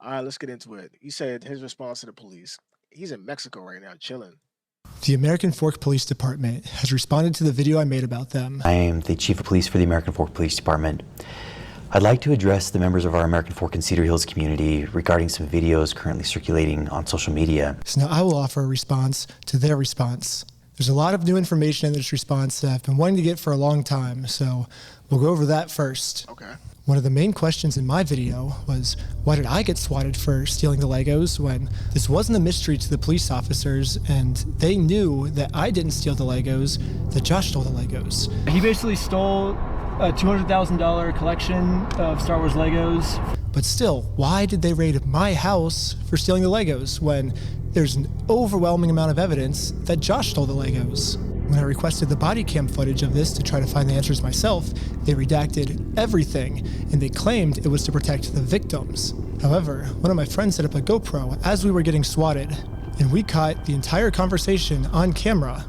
All right, let's get into it. He said his response to the police. He's in Mexico right now, chilling. The American Fork Police Department has responded to the video I made about them. I am the Chief of Police for the American Fork Police Department. I'd like to address the members of our American Fork and Cedar Hills community regarding some videos currently circulating on social media. So now I will offer a response to their response. There's a lot of new information in this response that I've been wanting to get for a long time, so we'll go over that first. Okay. One of the main questions in my video was, why did I get swatted for stealing the Legos when this wasn't a mystery to the police officers and they knew that I didn't steal the Legos, that Josh stole the Legos. He basically stole a $200,000 collection of Star Wars Legos. But still, why did they raid my house for stealing the Legos when there's an overwhelming amount of evidence that Josh stole the Legos? When I requested the body cam footage of this to try to find the answers myself, they redacted everything, and they claimed it was to protect the victims. However, one of my friends set up a GoPro as we were getting swatted, and we caught the entire conversation on camera.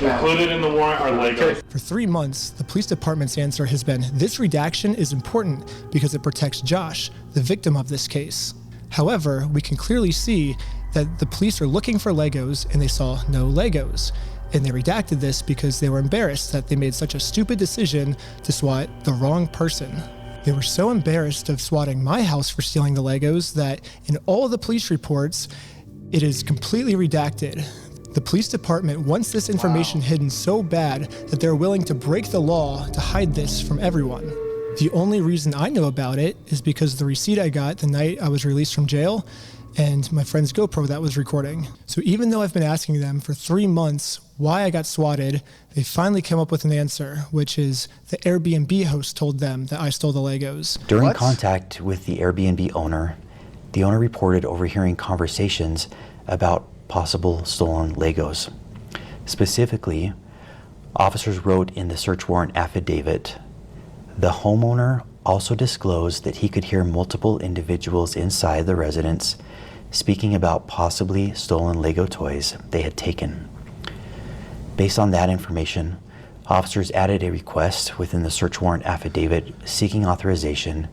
Included in the warrant are Legos. For 3 months, the police department's answer has been, this redaction is important because it protects Josh, the victim of this case. However, we can clearly see that the police are looking for Legos and they saw no Legos. And they redacted this because they were embarrassed that they made such a stupid decision to swat the wrong person. They were so embarrassed of swatting my house for stealing the Legos that in all of the police reports, it is completely redacted. The police department wants this information hidden so bad that they're willing to break the law to hide this from everyone. The only reason I know about it is because of the receipt I got the night I was released from jail and my friend's GoPro that was recording. So even though I've been asking them for 3 months why I got swatted, they finally came up with an answer, which is the Airbnb host told them that I stole the Legos. During contact with the Airbnb owner, the owner reported overhearing conversations about possible stolen Legos. Specifically, officers wrote in the search warrant affidavit, the homeowner also disclosed that he could hear multiple individuals inside the residence speaking about possibly stolen Lego toys they had taken. Based on that information, officers added a request within the search warrant affidavit seeking authorization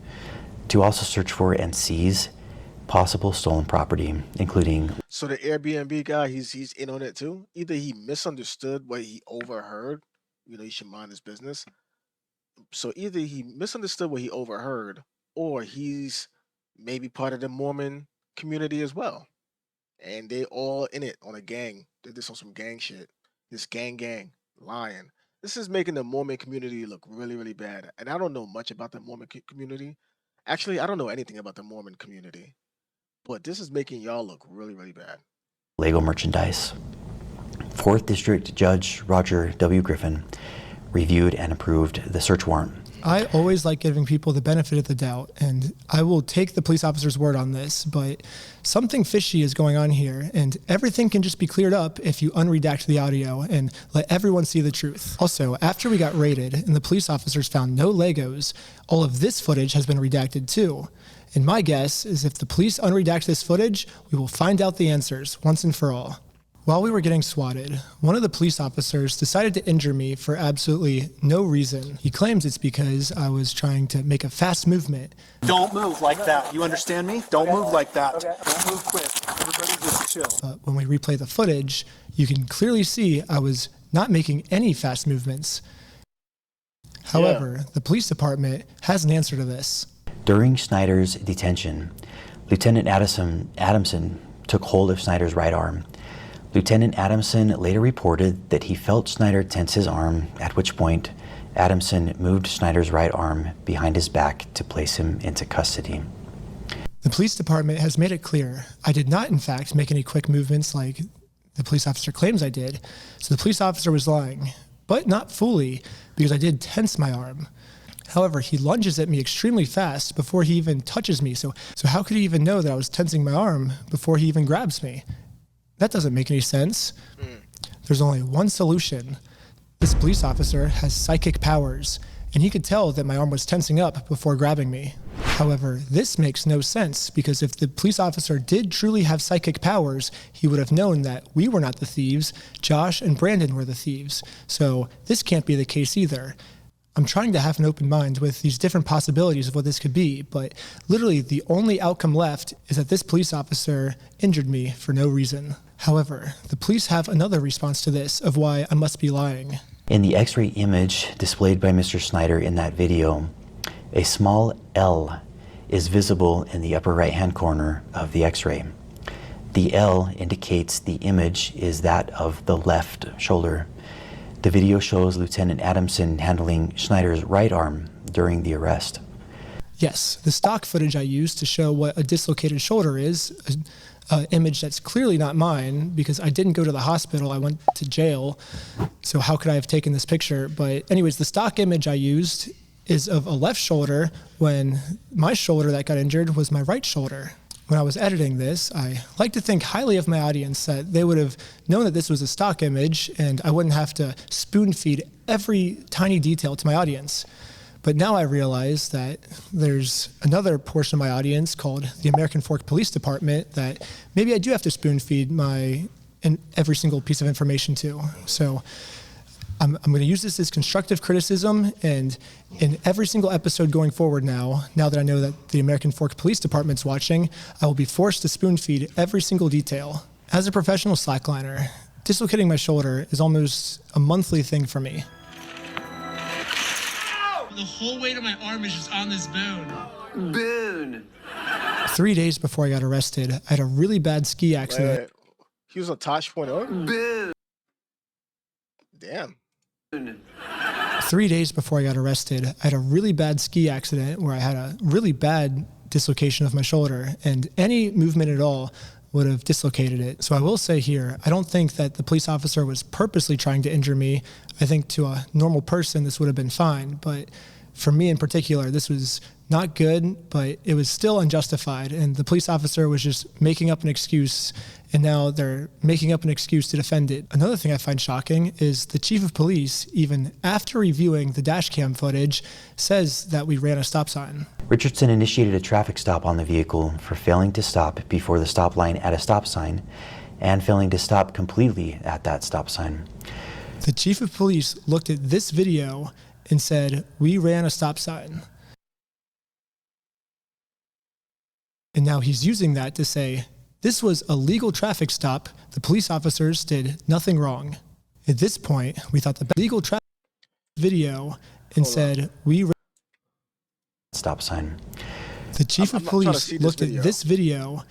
to also search for and seize possible stolen property, including... So the Airbnb guy, he's in on it too? Either he misunderstood what he overheard, he should mind his business. So either he misunderstood what he overheard, or he's maybe part of the Mormon community as well. And they all in it on a gang. They did some gang shit. This gang, lying. This is making the Mormon community look really, really bad. And I don't know much about the Mormon community. Actually, I don't know anything about the Mormon community. But this is making y'all look really, really bad. Lego merchandise. 4th District Judge Roger W. Griffin reviewed and approved the search warrant. I always like giving people the benefit of the doubt, and I will take the police officer's word on this, but something fishy is going on here, and everything can just be cleared up if you unredact the audio and let everyone see the truth. Also, after we got raided and the police officers found no Legos, all of this footage has been redacted too. And my guess is if the police unredact this footage, we will find out the answers once and for all. While we were getting swatted, one of the police officers decided to injure me for absolutely no reason. He claims it's because I was trying to make a fast movement. Don't move like that. You understand me? Don't move like that. Don't move quick. Everybody just chill. But when we replay the footage, you can clearly see I was not making any fast movements. However, the police department has an answer to this. During Snyder's detention, Lieutenant Adamson took hold of Snyder's right arm. Lieutenant Adamson later reported that he felt Snyder tense his arm, at which point Adamson moved Snyder's right arm behind his back to place him into custody. The police department has made it clear I did not, in fact, make any quick movements like the police officer claims I did, so the police officer was lying, but not fully, because I did tense my arm. However, he lunges at me extremely fast before he even touches me, so how could he even know that I was tensing my arm before he even grabs me? That doesn't make any sense. There's only one solution. This police officer has psychic powers, and he could tell that my arm was tensing up before grabbing me. However, this makes no sense, because if the police officer did truly have psychic powers, he would have known that we were not the thieves, Josh and Brandon were the thieves. So this can't be the case either. I'm trying to have an open mind with these different possibilities of what this could be, but literally the only outcome left is that this police officer injured me for no reason. However, the police have another response to this of why I must be lying. In the X-ray image displayed by Mr. Snyder in that video, a small L is visible in the upper right-hand corner of the X-ray. The L indicates the image is that of the left shoulder. The video shows Lieutenant Adamson handling Schneider's right arm during the arrest. Yes, the stock footage I used to show what a dislocated shoulder is, an image that's clearly not mine because I didn't go to the hospital, I went to jail, so how could I have taken this picture? But anyways, the stock image I used is of a left shoulder when my shoulder that got injured was my right shoulder. When I was editing this, I like to think highly of my audience that they would have known that this was a stock image and I wouldn't have to spoon feed every tiny detail to my audience. But now I realize that there's another portion of my audience called the American Fork Police Department that maybe I do have to spoon feed every single piece of information to. So I'm going to use this as constructive criticism, and in every single episode going forward now that I know that the American Fork Police Department's watching, I will be forced to spoon feed every single detail. As a professional slackliner, dislocating my shoulder is almost a monthly thing for me. The whole weight of my arm is just on this bone. Boone. 3 days before I got arrested, I had a really bad ski accident. Wait. He was on Tosh.org? Boone. Damn. 3 days before I got arrested, I had a really bad ski accident where I had a really bad dislocation of my shoulder, and any movement at all would have dislocated it. So I will say here, I don't think that the police officer was purposely trying to injure me. I think to a normal person, this would have been fine. But for me in particular, this was not good, but it was still unjustified. And the police officer was just making up an excuse, and now they're making up an excuse to defend it. Another thing I find shocking is the chief of police, even after reviewing the dash cam footage, says that we ran a stop sign. Richardson initiated a traffic stop on the vehicle for failing to stop before the stop line at a stop sign and failing to stop completely at that stop sign. The chief of police looked at this video and said, "We ran a stop sign." And now he's using that to say, this was a legal traffic stop. The police officers did nothing wrong. At this point, we thought the legal traffic video and said, "We ran." Stop sign. The chief of police looked at this video.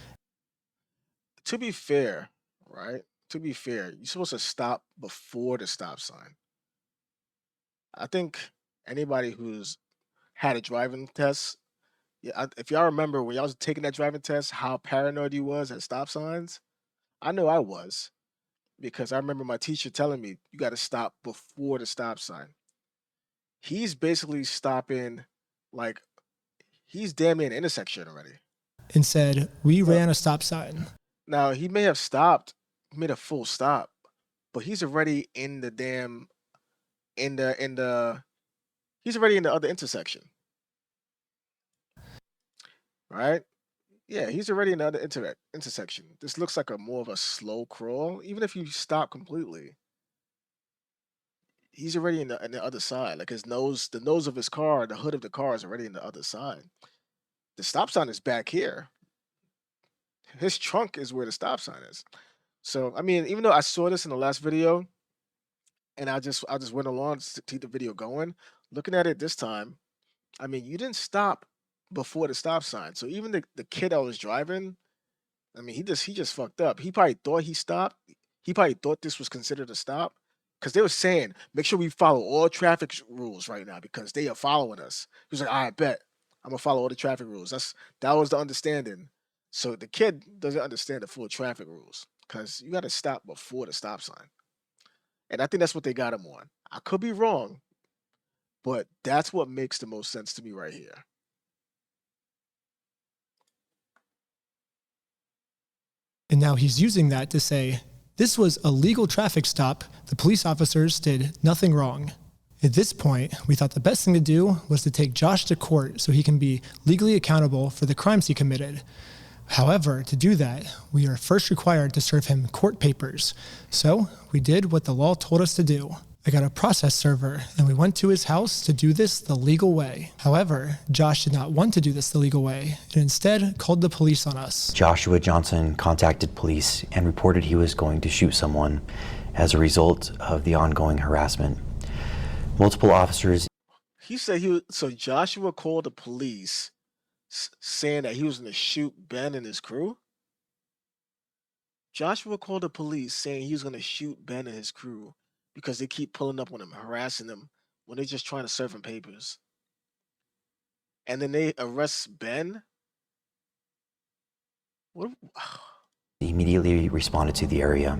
To be fair, right? To be fair, you're supposed to stop before the stop sign. I think anybody who's had a driving test, if y'all remember when y'all was taking that driving test, how paranoid you was at stop signs, I know I was, because I remember my teacher telling me you got to stop before the stop sign. He's basically stopping, like he's damn near an intersection already. And said, "We ran a stop sign." Now he may have stopped, made a full stop, but he's already in the damn he's already in the other intersection. Right? Yeah, he's already in the other intersection. This looks like more of a slow crawl. Even if you stop completely, he's already in the other side. Like the nose of his car, the hood of the car is already in the other side. The stop sign is back here. His trunk is where the stop sign is. So I mean, even though I saw this in the last video, and I just went along to keep the video going, looking at it this time, I mean, you didn't stop before the stop sign. So even the kid that was driving, I mean, he just fucked up. He probably thought he stopped. He probably thought this was considered a stop, because they were saying, make sure we follow all traffic rules right now because they are following us. He was like, I bet I'm gonna follow all the traffic rules. That was the understanding. So the kid doesn't understand the full traffic rules, because you got to stop before the stop sign. And I think that's what they got him on. I could be wrong, but that's what makes the most sense to me right here. And now he's using that to say, this was a legal traffic stop. The police officers did nothing wrong. At this point, we thought the best thing to do was to take Josh to court so he can be legally accountable for the crimes he committed. However, to do that, we are first required to serve him court papers. So we did what the law told us to do. I got a process server, and we went to his house to do this the legal way. However, Josh did not want to do this the legal way, and instead called the police on us. Joshua Johnson contacted police and reported he was going to shoot someone as a result of the ongoing harassment. Multiple officers. He said so Joshua called the police saying that he was going to shoot Ben and his crew? Joshua called the police saying he was going to shoot Ben and his crew because they keep pulling up on him, harassing him when they're just trying to serve him papers. And then they arrest Ben? What? Immediately responded to the area.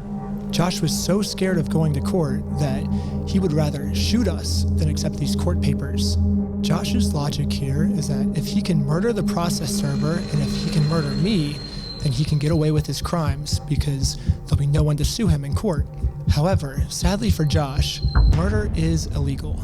Josh was so scared of going to court that he would rather shoot us than accept these court papers. Josh's logic here is that if he can murder the process server and if he can murder me, then he can get away with his crimes because there'll be no one to sue him in court. However, sadly for Josh, murder is illegal.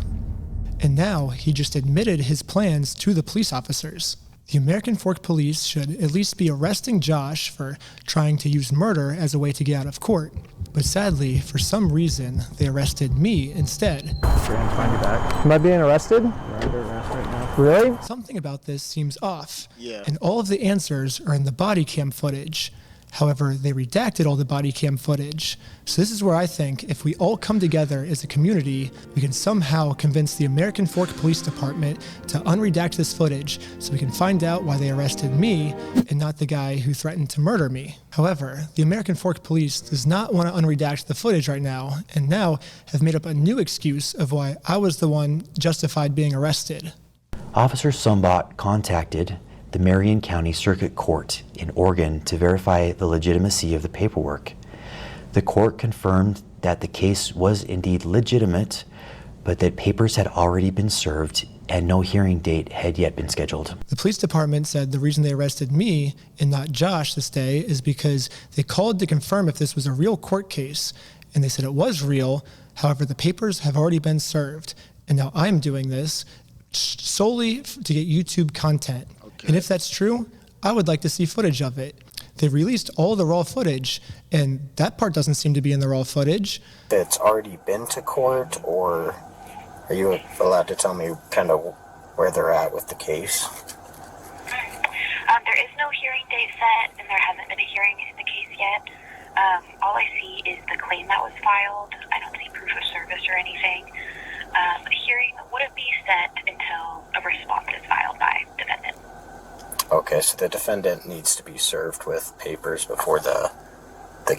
And now he just admitted his plans to the police officers. The American Fork Police should at least be arresting Josh for trying to use murder as a way to get out of court. But sadly, for some reason, they arrested me instead. Am I being arrested? You're under arrest right now. Really? Something about this seems off. Yeah. And all of the answers are in the body cam footage. However, they redacted all the body cam footage. So this is where I think if we all come together as a community, we can somehow convince the American Fork Police Department to unredact this footage so we can find out why they arrested me and not the guy who threatened to murder me. However, the American Fork Police does not want to unredact the footage right now, and now have made up a new excuse of why I was the one justified being arrested. Officer Sumbot contacted the Marion County Circuit Court in Oregon to verify the legitimacy of the paperwork. The court confirmed that the case was indeed legitimate, but that papers had already been served and no hearing date had yet been scheduled. The police department said the reason they arrested me and not Josh this day is because they called to confirm if this was a real court case, and they said it was real. However, the papers have already been served, and now I'm doing this solely to get YouTube content. And if that's true, I would like to see footage of it. They released all the raw footage, and that part doesn't seem to be in the raw footage. It's already been to court, or are you allowed to tell me kind of where they're at with the case? There is no hearing date set, and there hasn't been a hearing in the case yet. All I see is the claim that was filed. I don't see proof of service or anything. A hearing wouldn't be set until a response is filed by defendant. Okay, so the defendant needs to be served with papers before the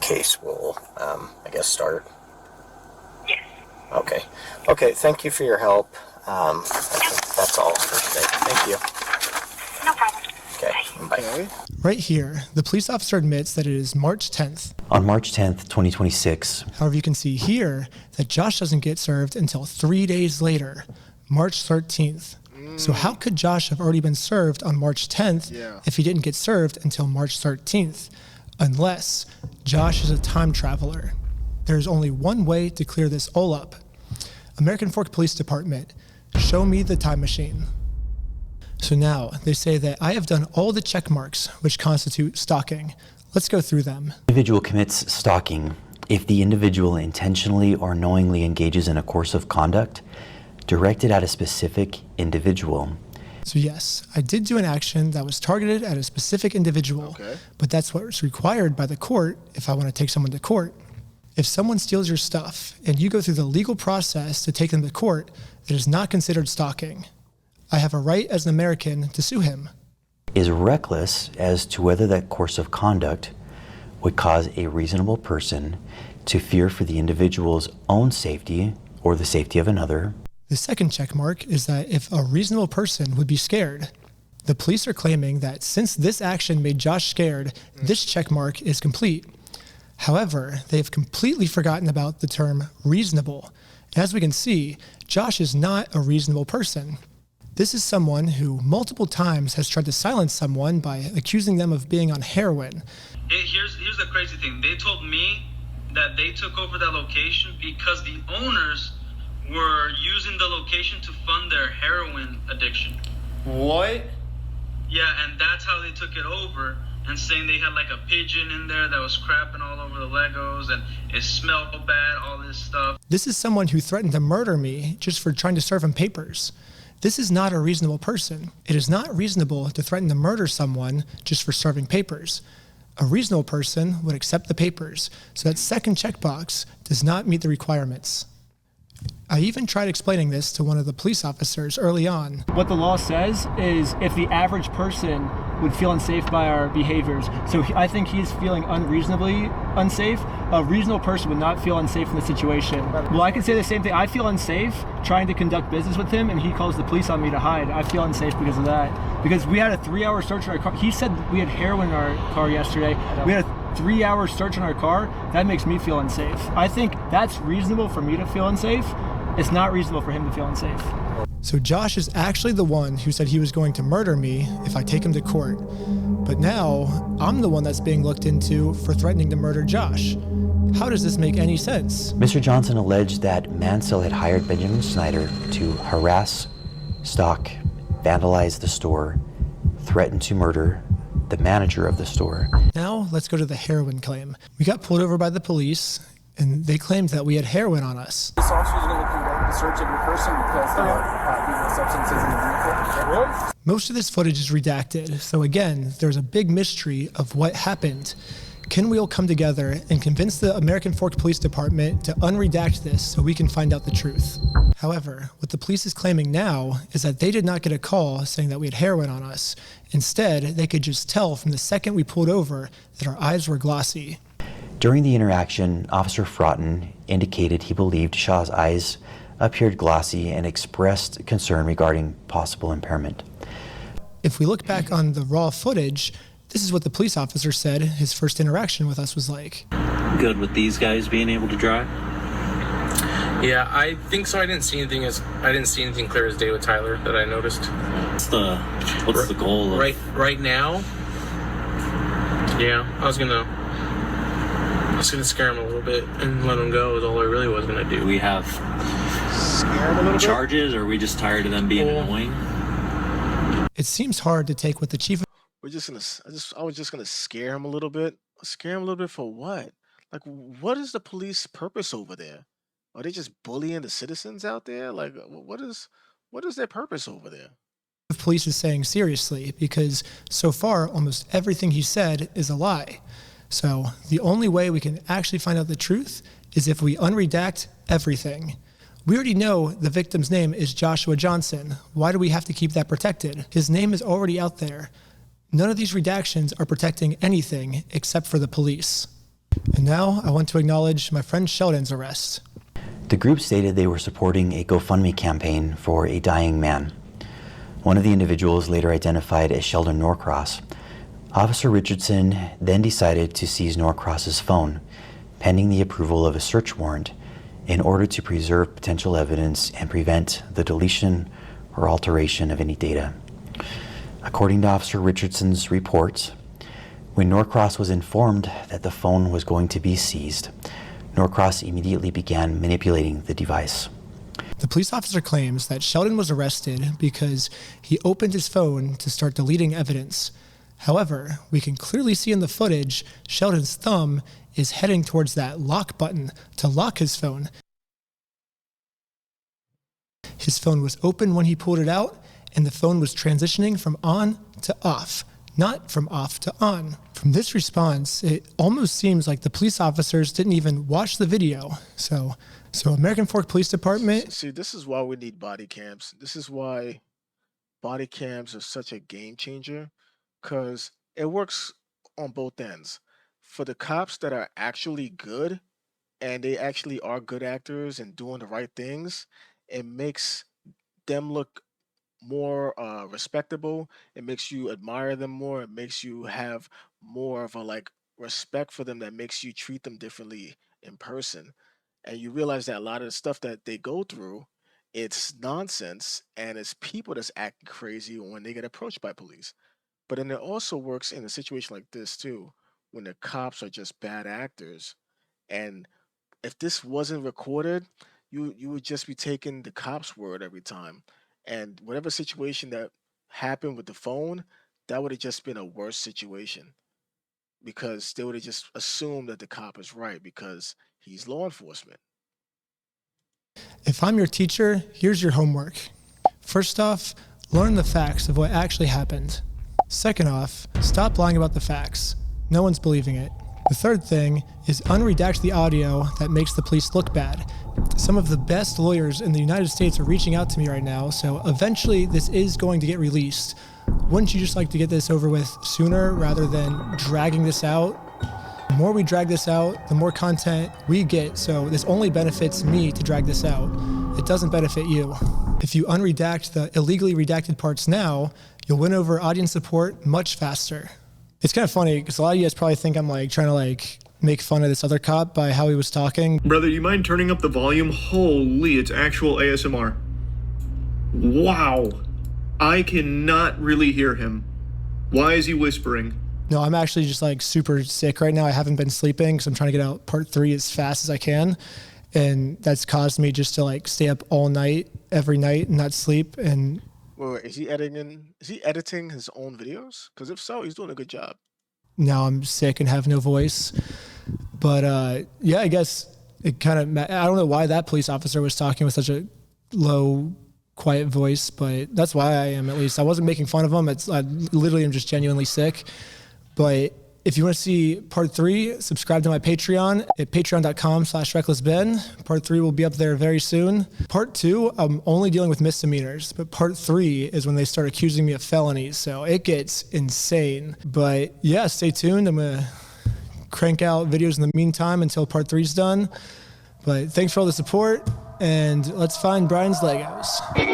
case will, I guess, start? Yes. Okay, thank you for your help. I think that's all for today. Thank you. No problem. Okay, bye. Right here, the police officer admits that it is March 10th. On March 10th, 2026. However, you can see here that Josh doesn't get served until 3 days later, March 13th. So how could Josh have already been served on March 10th if he didn't get served until March 13th? Unless Josh is a time traveler. There's only one way to clear this all up. American Fork Police Department, show me the time machine. So now they say that I have done all the check marks which constitute stalking. Let's go through them. Individual commits stalking if the individual intentionally or knowingly engages in a course of conduct directed at a specific individual. So yes, I did do an action that was targeted at a specific individual, but that's what's required by the court if I want to take someone to court. If someone steals your stuff and you go through the legal process to take them to court, it is not considered stalking. I have a right as an American to sue him. Is reckless as to whether that course of conduct would cause a reasonable person to fear for the individual's own safety or the safety of another. The second check mark is that if a reasonable person would be scared. The police are claiming that since this action made Josh scared, this check mark is complete. However, they have completely forgotten about the term reasonable. As we can see, Josh is not a reasonable person. This is someone who multiple times has tried to silence someone by accusing them of being on heroin. Here's the crazy thing. They told me that they took over that location because the owners were using the location to fund their heroin addiction. What? Yeah, and that's how they took it over. and saying they had like a pigeon in there that was crapping all over the Legos and it smelled bad, all this stuff. This is someone who threatened to murder me just for trying to serve him papers. This is not a reasonable person. It is not reasonable to threaten to murder someone just for serving papers. A reasonable person would accept the papers, so that second checkbox does not meet the requirements. I even tried explaining this to one of the police officers early on. What the law says is if the average person would feel unsafe by our behaviors, so I think he's feeling unreasonably unsafe. A reasonable person would not feel unsafe in the situation. Well, I could say the same thing. I feel unsafe trying to conduct business with him, and he calls the police on me to hide. I feel unsafe because of that. Because we had a 3-hour search in our car. He said we had heroin in our car yesterday. We had a 3-hour search in our car. That makes me feel unsafe. I think that's reasonable for me to feel unsafe. It's not reasonable for him to feel unsafe. So Josh is actually the one who said he was going to murder me if I take him to court. But now I'm the one that's being looked into for threatening to murder Josh. How does this make any sense? Mr. Johnson alleged that Mansell had hired Benjamin Snyder to harass, stalk, vandalize the store, threaten to murder the manager of the store. Now let's go to the heroin claim. We got pulled over by the police, and they claimed that we had heroin on us. This officer is going to conduct the search of your person because there are substances in the vehicle. Most of this footage is redacted, so again, there's a big mystery of what happened. Can we all come together and convince the American Fork Police Department to unredact this so we can find out the truth? However, what the police is claiming now is that they did not get a call saying that we had heroin on us. Instead, they could just tell from the second we pulled over that our eyes were glossy. During the interaction, Officer Fraughton indicated he believed Shaw's eyes appeared glossy and expressed concern regarding possible impairment. If we look back on the raw footage, this is what the police officer said his first interaction with us was like. Good with these guys being able to drive? Yeah, I think so. I didn't see anything clear as day with Tyler that I noticed. What's the goal of... Right now? Yeah, I was gonna scare him a little bit and let him go is all I really was gonna do. Do we have charges, or are we just tired of them being annoying? It seems hard to take what the chief... I was just gonna scare him a little bit. Scare him a little bit for what? Like, what is the police purpose over there? Are they just bullying the citizens out there? Like, what is their purpose over there? The police is saying seriously, because so far almost everything he said is a lie. So the only way we can actually find out the truth is if we unredact everything. We already know the victim's name is Joshua Johnson. Why do we have to keep that protected? His name is already out there. None of these redactions are protecting anything except for the police. And now I want to acknowledge my friend Sheldon's arrest. The group stated they were supporting a GoFundMe campaign for a dying man. One of the individuals, later identified as Sheldon Norcross. Officer Richardson then decided to seize Norcross's phone, pending the approval of a search warrant, in order to preserve potential evidence and prevent the deletion or alteration of any data. According to Officer Richardson's reports, when Norcross was informed that the phone was going to be seized, Norcross immediately began manipulating the device. The police officer claims that Sheldon was arrested because he opened his phone to start deleting evidence. However, we can clearly see in the footage Sheldon's thumb is heading towards that lock button to lock his phone. His phone was open when he pulled it out, and the phone was transitioning from on to off, not from off to on. From this response, it almost seems like the police officers didn't even watch the video. So American Fork Police Department... See, this is why we need body cams. This is why body cams are such a game changer, because it works on both ends. For the cops that are actually good, and they actually are good actors and doing the right things, it makes them look more respectable. It makes you admire them more. It makes you have more of a respect for them, that makes you treat them differently in person. And you realize that a lot of the stuff that they go through, it's nonsense, and it's people that's acting crazy when they get approached by police. But then it also works in a situation like this too, when the cops are just bad actors. And if this wasn't recorded, you would just be taking the cops' word every time. And whatever situation that happened with the phone, that would have just been a worse situation. because they would have just assumed that the cop is right because he's law enforcement. If I'm your teacher, here's your homework. First off, learn the facts of what actually happened. Second off, stop lying about the facts. No one's believing it. The third thing is unredact the audio that makes the police look bad. Some of the best lawyers in the United States are reaching out to me right now, so eventually this is going to get released. Wouldn't you just like to get this over with sooner rather than dragging this out? The more we drag this out, the more content we get, so this only benefits me to drag this out. It doesn't benefit you. If you unredact the illegally redacted parts now, you'll win over audience support much faster. It's kind of funny because a lot of you guys probably think I'm like trying to like make fun of this other cop by how he was talking. Brother, you mind turning up the volume? Holy, it's actual ASMR. Wow. I cannot really hear him. Why is he whispering? No, I'm actually just like super sick right now. I haven't been sleeping because I'm trying to get out part 3 as fast as I can. And that's caused me just to like stay up all night, every night, and not sleep. And Wait, is he editing his own videos? Because if so, he's doing a good job. now I'm sick and have no voice. But yeah, I guess it kind of, I don't know why that police officer was talking with such a low, quiet voice, but that's why I am, at least. I wasn't making fun of him. I literally am just genuinely sick. But if you want to see part 3, subscribe to my Patreon at patreon.com/recklessben. Part 3 will be up there very soon. Part 2, I'm only dealing with misdemeanors, but part 3 is when they start accusing me of felonies. So it gets insane. But yeah, stay tuned. I'm going to crank out videos in the meantime until part 3 is done. But thanks for all the support, and let's find Brian's Legos.